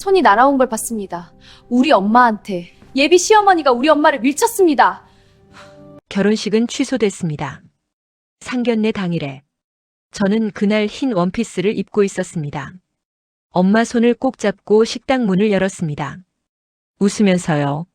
손이 날아온 걸 봤습니다. 우리 엄마한테. 예비 시어머니가 우리 엄마를 밀쳤습니다. 결혼식은 취소됐습니다. 상견례 당일에 저는 그날 흰 원피스를 입고 있었습니다. 엄마 손을 꼭 잡고 식당 문을 열었습니다. 웃으면서요.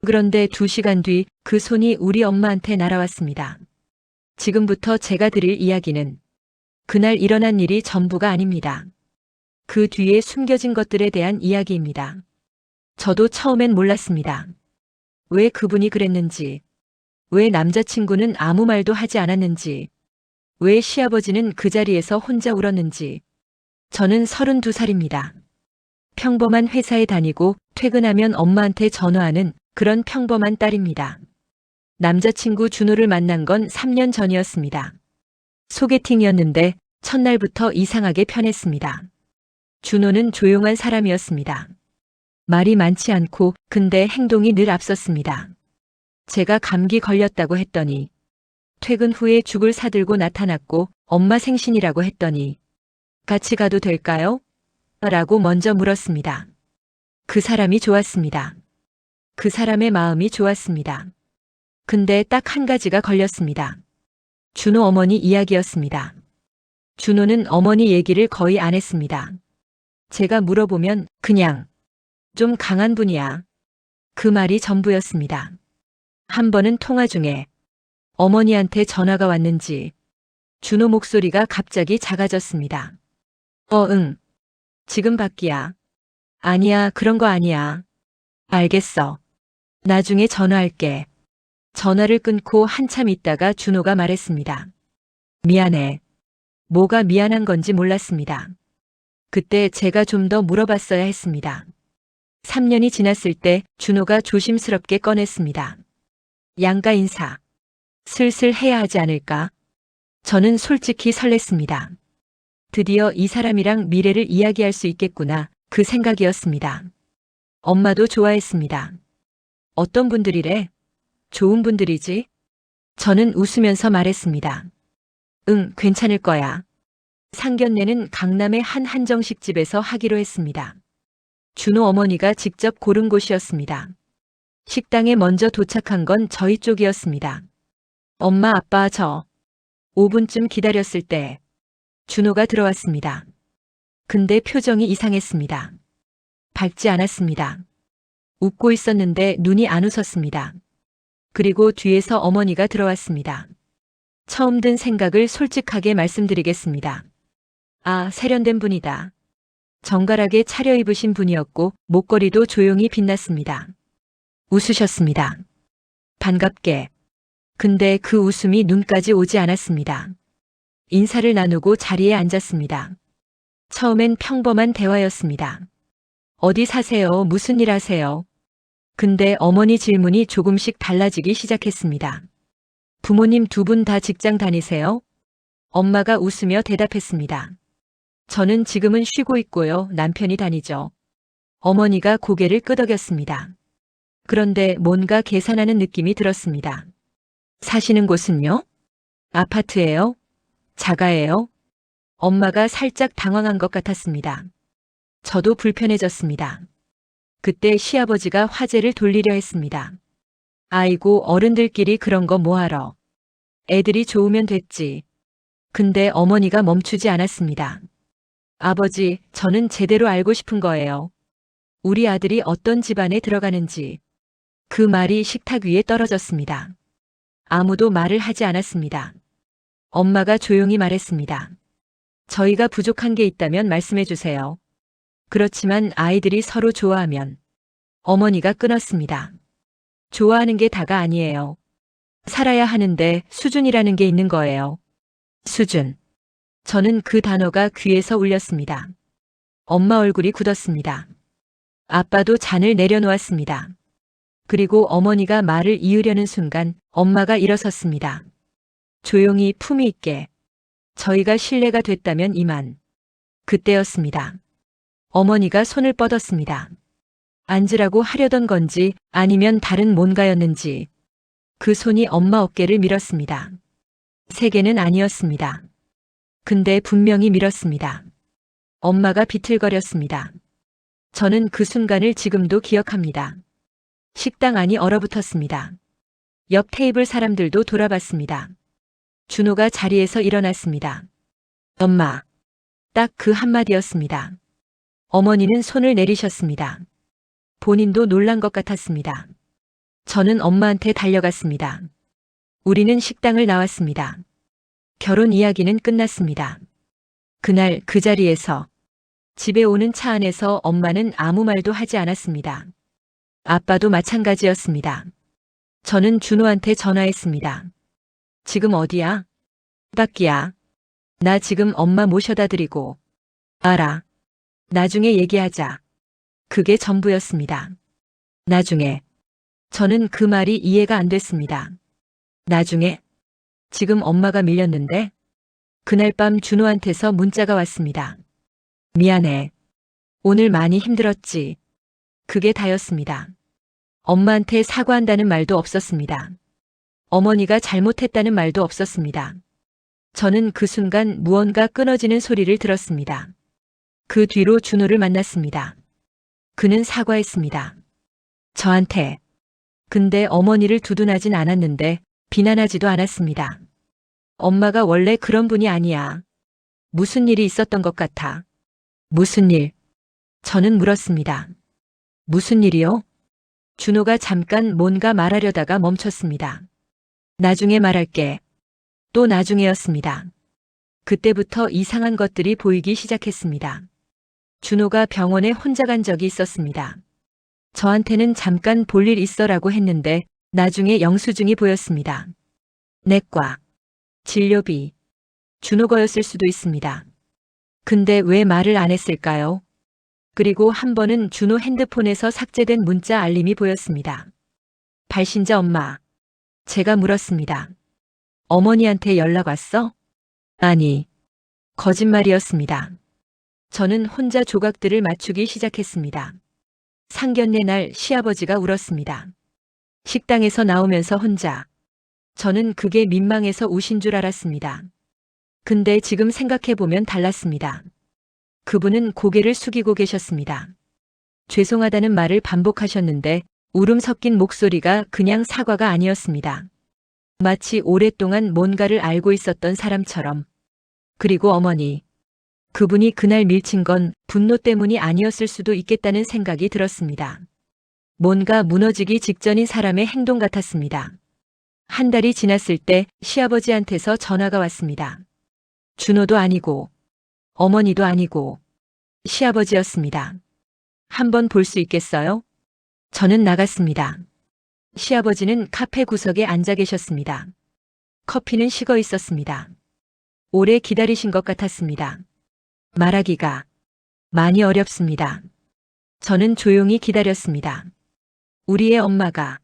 그런데 2시간 뒤 그 손이 우리 엄마한테 날아왔습니다. 지금부터 제가 드릴 이야기는 그날 일어난 일이 전부가 아닙니다. 그 뒤에 숨겨진 것들에 대한 이야기입니다. 저도 처음엔 몰랐습니다. 왜 그분이 그랬는지, 왜 남자친구는 아무 말도 하지 않았는지, 왜 시아버지는 그 자리에서 혼자 울었는지. 저는 32살입니다. 평범한 회사에 다니고 퇴근하면 엄마한테 전화하는 그런 평범한 딸입니다. 남자친구 준호를 만난 건 3년 전이었습니다. 소개팅이었는데 첫날부터 이상하게 편했습니다. 준호는 조용한 사람이었습니다. 말이 많지 않고 근데 행동이 늘 앞섰습니다. 제가 감기 걸렸다고 했더니 퇴근 후에 죽을 사들고 나타났고 엄마 생신이라고 했더니 같이 가도 될까요? 라고 먼저 물었습니다. 그 사람이 좋았습니다. 그 사람의 마음이 좋았습니다. 근데 딱 한 가지가 걸렸습니다. 준호 어머니 이야기였습니다. 준호는 어머니 얘기를 거의 안 했습니다. 제가 물어보면 그냥 좀 강한 분이야. 그 말이 전부였습니다. 한 번은 통화 중에 어머니한테 전화가 왔는지 준호 목소리가 갑자기 작아졌습니다. 응. 지금 밖이야. 아니야, 그런 거 아니야. 알겠어. 나중에 전화할게. 전화를 끊고 한참 있다가 준호가 말했습니다. 미안해. 뭐가 미안한 건지 몰랐습니다. 그때 제가 좀 더 물어봤어야 했습니다. 3년이 지났을 때 준호가 조심스럽게 꺼냈습니다. 양가 인사. 슬슬 해야 하지 않을까? 저는 솔직히 설렜습니다. 드디어 이 사람이랑 미래를 이야기할 수 있겠구나, 그 생각이었습니다. 엄마도 좋아했습니다. 어떤 분들이래? 좋은 분들이지? 저는 웃으면서 말했습니다. 응, 괜찮을 거야. 상견례는 강남의 한 한정식 집에서 하기로 했습니다. 준호 어머니가 직접 고른 곳이었습니다. 식당에 먼저 도착한 건 저희 쪽이었습니다. 엄마, 아빠, 저. 5분쯤 기다렸을 때 준호가 들어왔습니다. 근데 표정이 이상했습니다. 밝지 않았습니다. 웃고 있었는데 눈이 안 웃었습니다. 그리고 뒤에서 어머니가 들어왔습니다. 처음 든 생각을 솔직하게 말씀드리겠습니다. 아, 세련된 분이다. 정갈하게 차려입으신 분이었고 목걸이도 조용히 빛났습니다. 웃으셨습니다. 반갑게. 근데 그 웃음이 눈까지 오지 않았습니다. 인사를 나누고 자리에 앉았습니다. 처음엔 평범한 대화였습니다. 어디 사세요? 무슨 일 하세요? 근데 어머니 질문이 조금씩 달라지기 시작했습니다. 부모님 2분 다 직장 다니세요? 엄마가 웃으며 대답했습니다. 저는 지금은 쉬고 있고요. 남편이 다니죠. 어머니가 고개를 끄덕였습니다. 그런데 뭔가 계산하는 느낌이 들었습니다. 사시는 곳은요? 아파트예요? 자가예요? 엄마가 살짝 당황한 것 같았습니다. 저도 불편해졌습니다. 그때 시아버지가 화제를 돌리려 했습니다. 아이고, 어른들끼리 그런 거 뭐하러. 애들이 좋으면 됐지. 근데 어머니가 멈추지 않았습니다. 아버지, 저는 제대로 알고 싶은 거예요. 우리 아들이 어떤 집안에 들어가는지. 그 말이 식탁 위에 떨어졌습니다. 아무도 말을 하지 않았습니다. 엄마가 조용히 말했습니다. 저희가 부족한 게 있다면 말씀해 주세요. 그렇지만 아이들이 서로 좋아하면. 어머니가 끊었습니다. 좋아하는 게 다가 아니에요. 살아야 하는데 수준이라는 게 있는 거예요. 수준. 저는 그 단어가 귀에서 울렸습니다. 엄마 얼굴이 굳었습니다. 아빠도 잔을 내려놓았습니다. 그리고 어머니가 말을 이으려는 순간 엄마가 일어섰습니다. 조용히 품위 있게. 저희가 신뢰가 됐다면 이만. 그때였습니다. 어머니가 손을 뻗었습니다. 앉으라고 하려던 건지 아니면 다른 뭔가였는지 그 손이 엄마 어깨를 밀었습니다. 세 개는 아니었습니다. 근데 분명히 밀었습니다. 엄마가 비틀거렸습니다. 저는 그 순간을 지금도 기억합니다. 식당 안이 얼어붙었습니다. 옆 테이블 사람들도 돌아봤습니다. 준호가 자리에서 일어났습니다. 엄마. 딱 그 한마디였습니다. 어머니는 손을 내리셨습니다. 본인도 놀란 것 같았습니다. 저는 엄마한테 달려갔습니다. 우리는 식당을 나왔습니다. 결혼 이야기는 끝났습니다. 그날 그 자리에서 집에 오는 차 안에서 엄마는 아무 말도 하지 않았습니다. 아빠도 마찬가지였습니다. 저는 준호한테 전화했습니다. 지금 어디야? 밖이야. 나 지금 엄마 모셔다 드리고. 알아. 나중에 얘기하자. 그게 전부였습니다. 나중에. 저는 그 말이 이해가 안 됐습니다. 나중에? 지금 엄마가 밀렸는데? 그날 밤 준호한테서 문자가 왔습니다. 미안해. 오늘 많이 힘들었지. 그게 다였습니다. 엄마한테 사과한다는 말도 없었습니다. 어머니가 잘못했다는 말도 없었습니다. 저는 그 순간 무언가 끊어지는 소리를 들었습니다. 그 뒤로 준호를 만났습니다. 그는 사과했습니다. 저한테. 근데 어머니를 두둔하진 않았는데 비난하지도 않았습니다. 엄마가 원래 그런 분이 아니야. 무슨 일이 있었던 것 같아. 무슨 일? 저는 물었습니다. 무슨 일이요? 준호가 잠깐 뭔가 말하려다가 멈췄습니다. 나중에 말할게. 또 나중에였습니다. 그때부터 이상한 것들이 보이기 시작했습니다. 준호가 병원에 혼자 간 적이 있었습니다. 저한테는 잠깐 볼 일 있어라고 했는데 나중에 영수증이 보였습니다. 내과, 진료비, 준호 거였을 수도 있습니다. 근데 왜 말을 안 했을까요? 그리고 한 번은 준호 핸드폰에서 삭제된 문자 알림이 보였습니다. 발신자 엄마. 제가 물었습니다. 어머니한테 연락 왔어? 아니. 거짓말이었습니다. 저는 혼자 조각들을 맞추기 시작했습니다. 상견례 날 시아버지가 울었습니다. 식당에서 나오면서 혼자. 저는 그게 민망해서 우신 줄 알았습니다. 근데 지금 생각해보면 달랐습니다. 그분은 고개를 숙이고 계셨습니다. 죄송하다는 말을 반복하셨는데 울음 섞인 목소리가 그냥 사과가 아니었습니다. 마치 오랫동안 뭔가를 알고 있었던 사람처럼. 그리고 어머니. 그분이 그날 밀친 건 분노 때문이 아니었을 수도 있겠다는 생각이 들었습니다. 뭔가 무너지기 직전인 사람의 행동 같았습니다. 한 달이 지났을 때 시아버지한테서 전화가 왔습니다. 준호도 아니고 어머니도 아니고 시아버지였습니다. 한번 볼 수 있겠어요? 저는 나갔습니다. 시아버지는 카페 구석에 앉아 계셨습니다. 커피는 식어 있었습니다. 오래 기다리신 것 같았습니다. 말하기가 많이 어렵습니다. 저는 조용히 기다렸습니다. 우리의 엄마가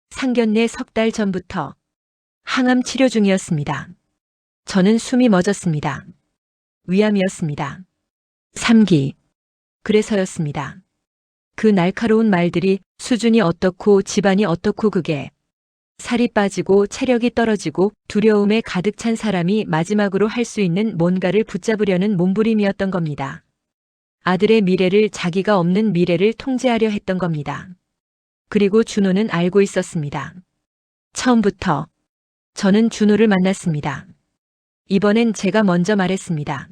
상견례 석 달 전부터 항암 치료 중이었습니다. 저는 숨이 멎었습니다. 위암이었습니다. 3기. 그래서였습니다. 그 날카로운 말들이 수준이 어떻고 집안이 어떻고 그게 살이 빠지고 체력이 떨어지고 두려움에 가득 찬 사람이 마지막으로 할 수 있는 뭔가를 붙잡으려는 몸부림이었던 겁니다. 아들의 미래를 자기가 없는 미래를 통제하려 했던 겁니다. 그리고 준호는 알고 있었습니다. 처음부터 저는 준호를 만났습니다. 이번엔 제가 먼저 말했습니다.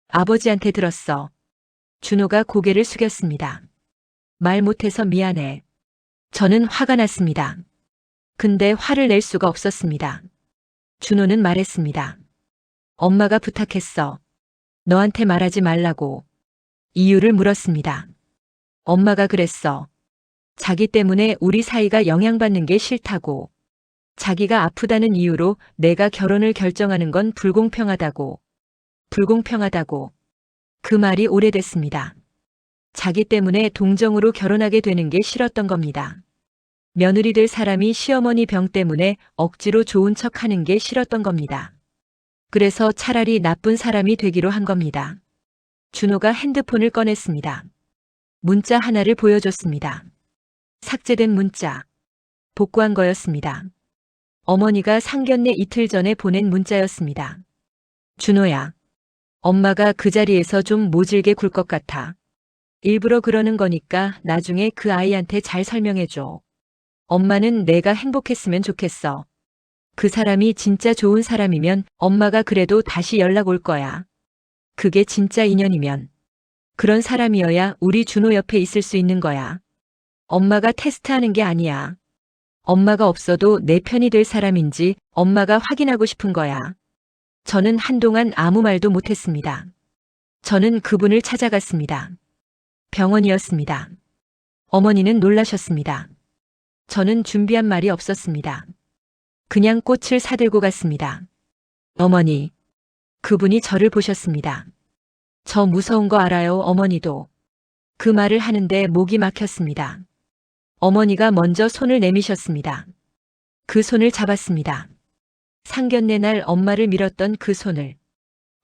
아버지한테 들었어. 준호가 고개를 숙였습니다. 말 못해서 미안해. 저는 화가 났습니다. 근데 화를 낼 수가 없었습니다. 준호는 말했습니다. 엄마가 부탁했어. 너한테 말하지 말라고. 이유를 물었습니다. 엄마가 그랬어. 자기 때문에 우리 사이가 영향받는 게 싫다고. 자기가 아프다는 이유로 내가 결혼을 결정하는 건 불공평하다고. 불공평하다고. 그 말이 오래됐습니다. 자기 때문에 동정으로 결혼하게 되는 게 싫었던 겁니다. 며느리 될 사람이 시어머니 병 때문에 억지로 좋은 척 하는 게 싫었던 겁니다. 그래서 차라리 나쁜 사람이 되기로 한 겁니다. 준호가 핸드폰을 꺼냈습니다. 문자 하나를 보여줬습니다. 삭제된 문자. 복구한 거였습니다. 어머니가 상견례 이틀 전에 보낸 문자였습니다. 준호야. 엄마가 그 자리에서 좀 모질게 굴 것 같아. 일부러 그러는 거니까 나중에 그 아이한테 잘 설명해줘. 엄마는 내가 행복했으면 좋겠어. 그 사람이 진짜 좋은 사람이면 엄마가 그래도 다시 연락 올 거야. 그게 진짜 인연이면. 그런 사람이어야 우리 준호 옆에 있을 수 있는 거야. 엄마가 테스트하는 게 아니야. 엄마가 없어도 내 편이 될 사람인지 엄마가 확인하고 싶은 거야. 저는 한동안 아무 말도 못했습니다. 저는 그분을 찾아갔습니다. 병원이었습니다. 어머니는 놀라셨습니다. 저는 준비한 말이 없었습니다. 그냥 꽃을 사들고 갔습니다. 어머니, 그분이 저를 보셨습니다. 저 무서운 거 알아요, 어머니도. 그 말을 하는데 목이 막혔습니다. 어머니가 먼저 손을 내미셨습니다. 그 손을 잡았습니다. 상견례 날 엄마를 밀었던 그 손을.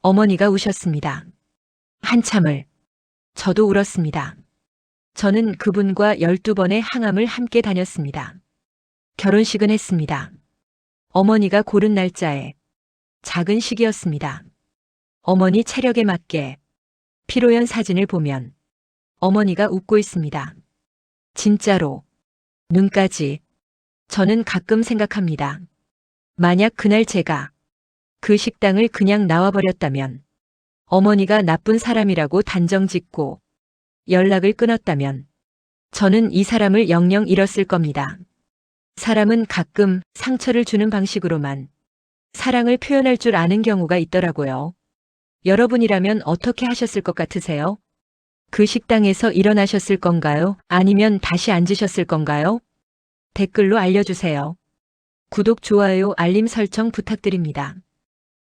어머니가 우셨습니다. 한참을. 저도 울었습니다. 저는 그분과 12번의 항암을 함께 다녔습니다. 결혼식은 했습니다. 어머니가 고른 날짜에. 작은 식이었습니다. 어머니 체력에 맞게. 피로연 사진을 보면 어머니가 웃고 있습니다. 진짜로. 눈까지. 저는 가끔 생각합니다. 만약 그날 제가 그 식당을 그냥 나와버렸다면, 어머니가 나쁜 사람이라고 단정 짓고 연락을 끊었다면, 저는 이 사람을 영영 잃었을 겁니다. 사람은 가끔 상처를 주는 방식으로만 사랑을 표현할 줄 아는 경우가 있더라고요. 여러분이라면 어떻게 하셨을 것 같으세요? 그 식당에서 일어나셨을 건가요? 아니면 다시 앉으셨을 건가요? 댓글로 알려주세요. 구독, 좋아요, 알림 설정 부탁드립니다.